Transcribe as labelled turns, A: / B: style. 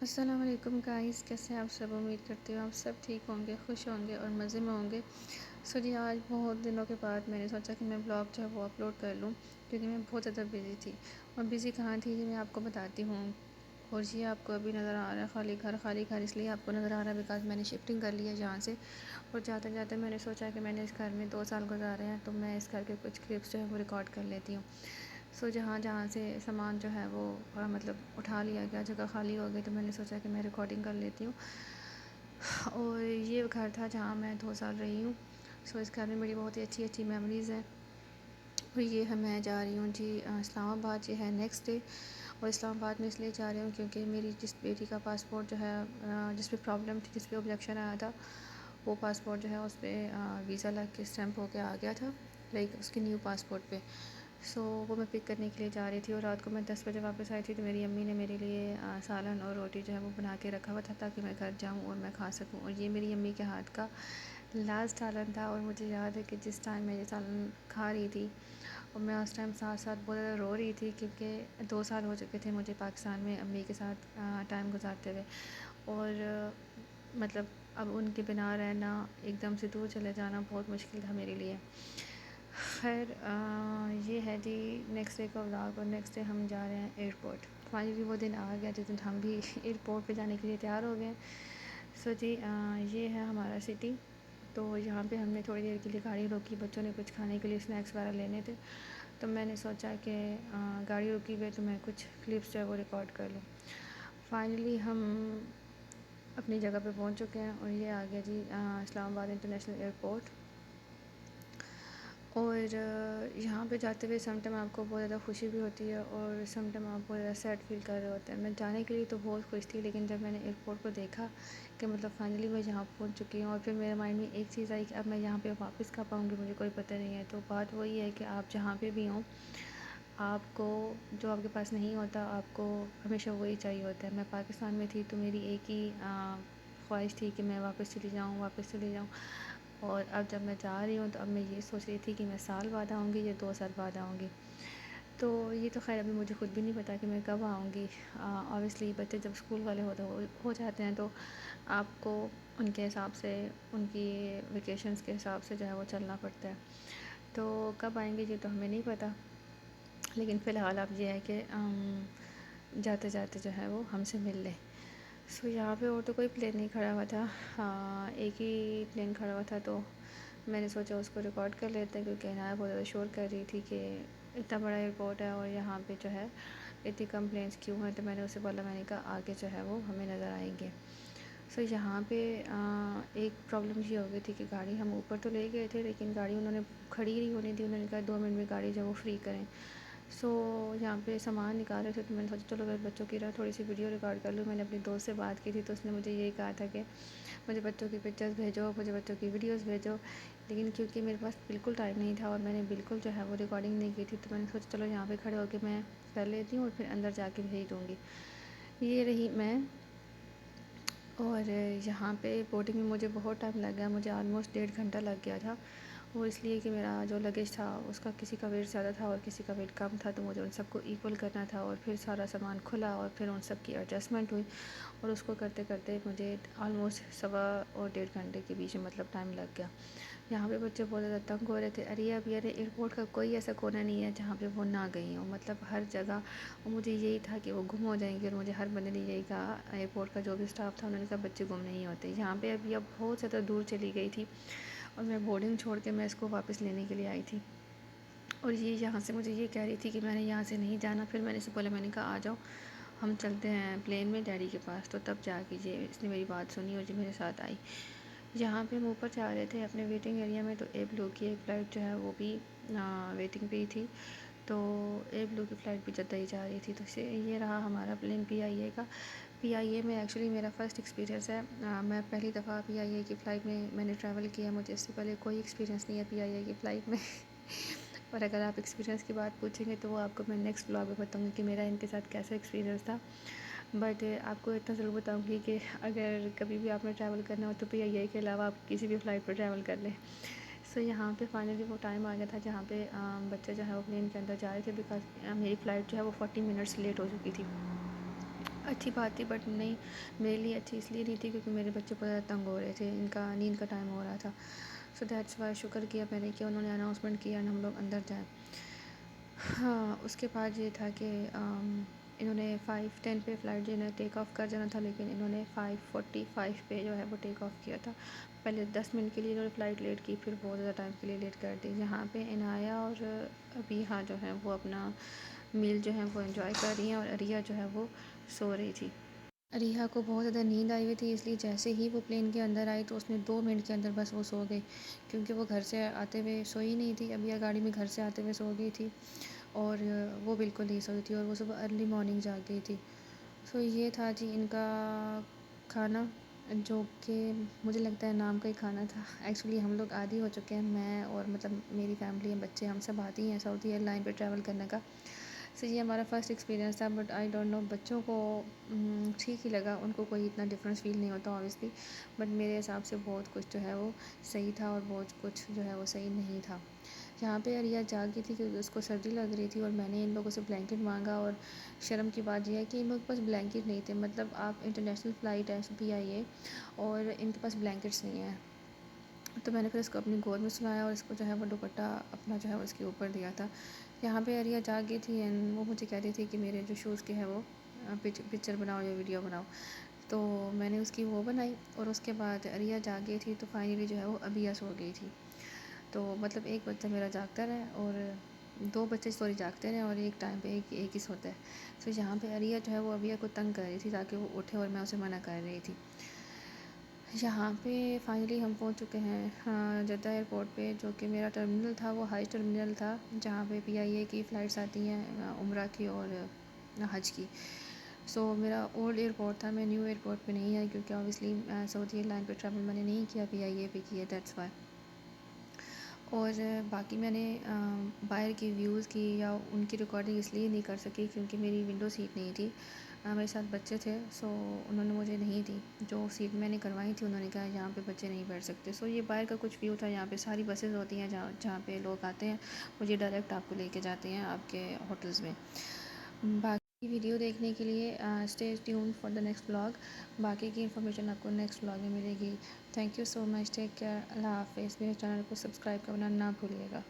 A: السلام علیکم گائز، کیسے ہیں آپ سب؟ امید کرتی ہوں آپ سب ٹھیک ہوں گے، خوش ہوں گے اور مزے میں ہوں گے۔ جی آج بہت دنوں کے بعد میں نے سوچا کہ میں بلاگ جو ہے وہ اپلوڈ کر لوں، کیونکہ میں بہت زیادہ بزی تھی۔ اور بزی کہاں تھی یہ میں آپ کو بتاتی ہوں۔ اور یہ آپ کو ابھی نظر آ رہا ہے خالی گھر اس لیے آپ کو نظر آ رہا ہے بیکاز میں نے شفٹنگ کر لی ہے جہاں سے۔ اور جاتے جاتے میں نے سوچا کہ میں نے اس گھر میں 2 سال گزارے ہیں، تو میں اس گھر کے کچھ کلپس جو ہے وہ ریکارڈ کر لیتی ہوں۔ جہاں سے سامان جو ہے وہ مطلب اٹھا لیا گیا، جگہ خالی ہو گئی، تو میں نے سوچا کہ میں ریکارڈنگ کر لیتی ہوں۔ اور یہ گھر تھا جہاں میں 2 سال رہی ہوں۔ اس گھر میں میری بہت ہی اچھی میموریز ہیں۔ اور یہ میں جا رہی ہوں اسلام آباد، یہ ہے نیکسٹ ڈے۔ اور اسلام آباد میں اس لیے جا رہی ہوں کیونکہ میری جس بیٹی کا پاسپورٹ جو ہے جس پہ پرابلم تھی، جس پہ اوبجیکشن آیا تھا، وہ پاسپورٹ جو ہے اس پہ ویزا لگ کے اسٹیمپ ہو کے آ گیا تھا، لائک اس کے نیو پاسپورٹ پہ۔ وہ میں پک کرنے کے لیے جا رہی تھی، اور رات کو میں 10 بجے واپس آئی تھی، تو میری امی نے میرے لیے سالن اور روٹی جو ہے وہ بنا کے رکھا ہوا تھا تاکہ میں گھر جاؤں اور میں کھا سکوں۔ اور یہ میری امی کے ہاتھ کا لاسٹ سالن تھا، اور مجھے یاد ہے کہ جس ٹائم میں یہ سالن کھا رہی تھی اور میں اس ٹائم ساتھ ساتھ بہت زیادہ رو رہی تھی، کیونکہ 2 سال ہو چکے تھے مجھے پاکستان میں امی کے ساتھ ٹائم گزارتے ہوئے۔ اور مطلب اب ان کے بنا رہنا، ایک دم سے دور چلے جانا بہت مشکل تھا میرے لیے۔ خیر یہ ہے نیکسٹ ڈے کا ولاگ، اور نیکسٹ ڈے ہم جا رہے ہیں ایئرپورٹ۔ فائنلی وہ دن آ گیا جس دن ہم بھی ایئرپورٹ پہ جانے کے لیے تیار ہو گئے۔ یہ ہے ہمارا سٹی۔ تو یہاں پہ ہم نے تھوڑی دیر کے لیے گاڑی روکی، بچوں نے کچھ کھانے کے لیے اسنیکس وغیرہ لینے تھے، تو میں نے سوچا کہ گاڑی رکی ہوئی تو میں کچھ کلپس جو ہے وہ ریکارڈ کر لوں۔ فائنلی ہم اپنی جگہ پہ پہنچ چکے ہیں، اور یہ آ گیا اسلام آباد انٹرنیشنل ایئرپورٹ۔ اور یہاں پہ جاتے ہوئے سم ٹائم آپ کو بہت زیادہ خوشی بھی ہوتی ہے، اور سم ٹائم آپ بہت زیادہ سیڈ فیل کر رہے ہوتے ہیں۔ میں جانے کے لیے تو بہت خوش تھی، لیکن جب میں نے ایئرپورٹ کو دیکھا کہ مطلب فائنلی میں یہاں پہنچ چکی ہوں، اور پھر میرے مائنڈ میں ایک چیز آئی کہ اب میں یہاں پہ واپس کب آؤں گی مجھے کوئی پتہ نہیں ہے۔ تو بات وہی ہے کہ آپ جہاں پہ بھی ہوں، آپ کو جو آپ کے پاس نہیں ہوتا آپ کو ہمیشہ وہی چاہیے ہوتا ہے۔ میں پاکستان میں تھی تو میری ایک ہی خواہش تھی کہ میں واپس چلی جاؤں۔ اور اب جب میں جا رہی ہوں تو اب میں یہ سوچ رہی تھی کہ میں سال بعد آؤں گی یا 2 سال بعد آؤں گی۔ تو یہ تو خیر ابھی مجھے خود بھی نہیں پتا کہ میں کب آؤں گی۔ اوبویسلی بچے جب اسکول والے ہو جاتے ہیں تو آپ کو ان کے حساب سے، ان کی ویکیشنز کے حساب سے جو ہے وہ چلنا پڑتا ہے۔ تو کب آئیں گے یہ تو ہمیں نہیں پتہ، لیکن فی الحال اب یہ ہے کہ جاتے جاتے جو ہے وہ ہم سے مل لیں۔ یہاں پہ اور تو کوئی پلین نہیں کھڑا ہوا تھا، ایک ہی پلین کھڑا ہوا تھا، تو میں نے سوچا اس کو ریکارڈ کر لیتے ہیں، کیونکہ عنایہ بہت زیادہ شور کر رہی تھی کہ اتنا بڑا ایئرپورٹ ہے اور یہاں پہ جو ہے اتنی کم پلینس کیوں ہیں۔ تو میں نے اسے بولا، میں نے کہا آگے جو ہے وہ ہمیں نظر آئیں گے۔ یہاں پہ ایک پرابلم یہ ہو گئی تھی کہ گاڑی ہم اوپر تو لے گئے تھے، لیکن گاڑی انہوں نے کھڑی نہیں ہونے دی، انہوں نے کہا 2 منٹ میں گاڑی جو وہ فری کریں۔ یہاں پہ سامان نکال رہے تھے، تو میں نے سوچا چلو بچوں کی تھوڑی سی ویڈیو ریکارڈ کر لوں۔ میں نے اپنی دوست سے بات کی تھی تو اس نے مجھے یہی کہا تھا کہ مجھے بچوں کی پکچرز بھیجو، مجھے بچوں کی ویڈیوز بھیجو، لیکن کیونکہ میرے پاس بالکل ٹائم نہیں تھا اور میں نے بالکل جو ہے وہ ریکارڈنگ نہیں کی تھی، تو میں نے سوچا چلو یہاں پہ کھڑے ہو کے میں کر لیتی ہوں اور پھر اندر جا کے بھیج دوں گی۔ یہ رہی میں، اور یہاں پہ بورڈنگ میں مجھے بہت ٹائم لگ گیا، مجھے آلموسٹ 1.5 گھنٹہ لگ گیا تھا۔ وہ اس لیے کہ میرا جو لگیج تھا اس کا کسی کا ویٹ زیادہ تھا اور کسی کا ویٹ کم تھا، تو مجھے ان سب کو ایکول کرنا تھا، اور پھر سارا سامان کھلا اور پھر ان سب کی ایڈجسٹمنٹ ہوئی، اور اس کو کرتے کرتے مجھے آلموسٹ 1.25 اور 1.5 گھنٹے کے بیچ میں مطلب ٹائم لگ گیا۔ یہاں پہ بچے بہت زیادہ تنگ ہو رہے تھے، ارے ایئرپورٹ کا کوئی ایسا کونا نہیں ہے جہاں پہ وہ نہ گئی ہوں، مطلب ہر جگہ۔ اور مجھے یہی تھا کہ وہ گم ہو جائیں گے، اور مجھے ہر بندے نے یہی کہا، ایئرپورٹ کا جو بھی اسٹاف تھا، انہوں نے کہا بچے گم نہیں ہوتے۔ یہاں پہ ابھی اب بہت زیادہ دور چلی گئی تھی، اور میں بورڈنگ چھوڑ کے میں اس کو واپس لینے کے لیے آئی تھی، اور یہ یہاں سے مجھے یہ کہہ رہی تھی کہ میں نے یہاں سے نہیں جانا۔ پھر میں نے اسے بولا، میں نے کہا آ جاؤ ہم چلتے ہیں پلین میں ڈیڈی کے پاس، تو تب جا کے اس نے میری بات سنی اور میرے ساتھ آئی۔ یہاں پہ ہم اوپر جا رہے تھے اپنے ویٹنگ ایریا میں، تو اے بلو کی ایک فلائٹ جو ہے وہ بھی ویٹنگ پہ ہی تھی، تو اے بلو کی فلائٹ بھی جدہ ہی جا رہی تھی۔ تو یہ رہا ہمارا پلین PIA کا۔ PIA میں ایکچولی میرا فرسٹ ایکسپیرینس ہے، میں پہلی دفعہ PIA کی فلائٹ میں نے ٹریول کیا، مجھے اس سے پہلے کوئی ایکسپیرینس نہیں ہے PIA کی فلائٹ میں۔ اور اگر آپ ایکسپیرینس کی بات پوچھیں گے تو وہ آپ کو میں نیکسٹ بلاگ میں بتاؤں گی کہ میرا ان کے ساتھ کیسا ایکسپیرینس تھا، بٹ آپ کو اتنا ضرور بتاؤں گی کہ اگر کبھی بھی آپ نے ٹریول کرنا ہو تو PIA کے علاوہ آپ کسی بھی فلائٹ پر ٹریول کر لیں۔ یہاں پہ فائنلی وہ ٹائم آ گیا تھا جہاں پہ بچے جو ہے وہ پلین کے اندر جا رہے تھے، بیکاز میری فلائٹ جو ہے وہ 40 منٹس لیٹ ہو چکی تھی۔ اچھی بات تھی، بٹ نہیں، میرے لیے اچھی اس لیے نہیں تھی کیونکہ میرے بچے بہت زیادہ تنگ ہو رہے تھے، ان کا نیند کا ٹائم ہو رہا تھا. سو دیٹس وائی شکر کیا میں نے کہ انہوں نے اناؤنسمنٹ کیا ہم لوگ اندر جائیں. ہاں، اس کے بعد یہ تھا کہ انہوں نے 5:10 پہ فلائٹ جو ہے ٹیک آف کر جانا تھا، لیکن انہوں نے 5:45 پہ جو ہے وہ ٹیک آف کیا تھا. پہلے 10 منٹ کے لیے انہوں نے فلائٹ لیٹ کی، پھر بہت زیادہ ٹائم کے لیے لیٹ کر دی. یہاں پہ عنایا اور ابیحہ جو ہے وہ اپنا میل جو ہے وہ انجوائے کر رہی ہیں، اور عریہ جو ہے وہ سو رہی تھی. عریہ کو بہت زیادہ نیند آئی ہوئی تھی، اس لیے جیسے ہی وہ پلین کے اندر آئی تو اس نے 2 منٹ کے اندر بس وہ سو گئی، کیونکہ وہ گھر سے آتے ہوئے سوئی نہیں تھی. ابھی گاڑی میں گھر سے آتے ہوئے سو گئی تھی، اور وہ بالکل نہیں سوئی تھی، اور وہ صبح ارلی مارننگ جاگ گئی تھی. سو یہ تھا جی ان کا کھانا، جو کہ مجھے لگتا ہے نام کا ہی کھانا تھا. ایکچولی ہم لوگ عادی ہو چکے ہیں، میں اور مطلب میری فیملی بچے ہم سب عادی ہیں سعودی ایئر لائن پہ ٹریول کرنے کا. سو یہ ہمارا فرسٹ ایکسپیرینس تھا، بٹ آئی ڈونٹ نو بچوں کو ٹھیک ہی لگا، ان کو کوئی اتنا ڈفرینس فیل نہیں ہوتا اوبیسلی، بٹ میرے حساب سے بہت کچھ جو ہے وہ صحیح تھا اور بہت کچھ جو ہے وہ صحیح نہیں تھا. یہاں پہ عریہ جاگ گئی تھی کیونکہ اس کو سردی لگ رہی تھی، اور میں نے ان لوگوں سے بلینکٹ مانگا، اور شرم کی بات یہ ہے کہ ان لوگوں کے پاس بلینکٹ نہیں تھے. مطلب آپ انٹرنیشنل فلائٹ ہے PIA اور ان کے پاس بلینکٹس نہیں ہیں. تو میں نے پھر اس کو اپنی گود میں سلایا اور اس کو جو ہے وہ دوپٹہ اپنا جو ہے اس کے اوپر دیا تھا. یہاں پہ عریہ جاگ گئی تھی، اینڈ وہ مجھے کہہ رہی تھی کہ میرے جو شوز کے ہے وہ پکچر بناؤ یا ویڈیو بناؤ. تو میں نے اس کی وہ بنائی، اور اس کے بعد عریہ جاگ گئی تھی تو فائنلی جو ہے وہ ابیہ سو گئی تھی. تو مطلب ایک بچہ میرا جاگتا رہا، اور 2 بچے سوری جاگتے رہے، اور ایک ٹائم پہ ایک ہی سوتا ہے. سو یہاں پہ عریہ جو ہے وہ ابیہ کو تنگ کر رہی تھی تاکہ وہ اٹھے، اور میں اسے منع کر رہی تھی. یہاں پہ فائنلی ہم پہنچ چکے ہیں جدہ ایئرپورٹ پہ، جو کہ میرا ٹرمینل تھا وہ ہائی ٹرمینل تھا، جہاں پہ PIA کی فلائٹس آتی ہیں عمرہ کی اور حج کی. سو میرا اولڈ ایئرپورٹ تھا، میں نیو ایئرپورٹ پہ نہیں آئی کیونکہ اوبیسلی سعودی ایئر لائن پہ ٹریول میں نے نہیں کیا، PIA پہ کیا، دیٹس وائی. اور باقی میں نے باہر کی ویوز کی یا ان کی ریکارڈنگ اس لیے نہیں کر سکی کیونکہ میری ونڈو سیٹ نہیں تھی، میرے ساتھ بچے تھے. سو انہوں نے مجھے نہیں دی، جو سیٹ میں نے کروائی تھی انہوں نے کہا یہاں پہ بچے نہیں بیٹھ سکتے. سو یہ باہر کا کچھ ویو تھا. یہاں پہ ساری بسیز ہوتی ہیں جہاں پہ لوگ آتے ہیں، وہ یہ ڈائریکٹ آپ کو لے کے جاتے ہیں آپ کے ہوٹلز میں. باقی ویڈیو دیکھنے کے لیے stay tune for the next blog. باقی کی انفارمیشن آپ کو نیکسٹ بلاگ میں ملے گی. Thank you so much, take care, اللہ حافظ. میرے چینل کو سبسکرائب کرنا نہ بھولیے گا.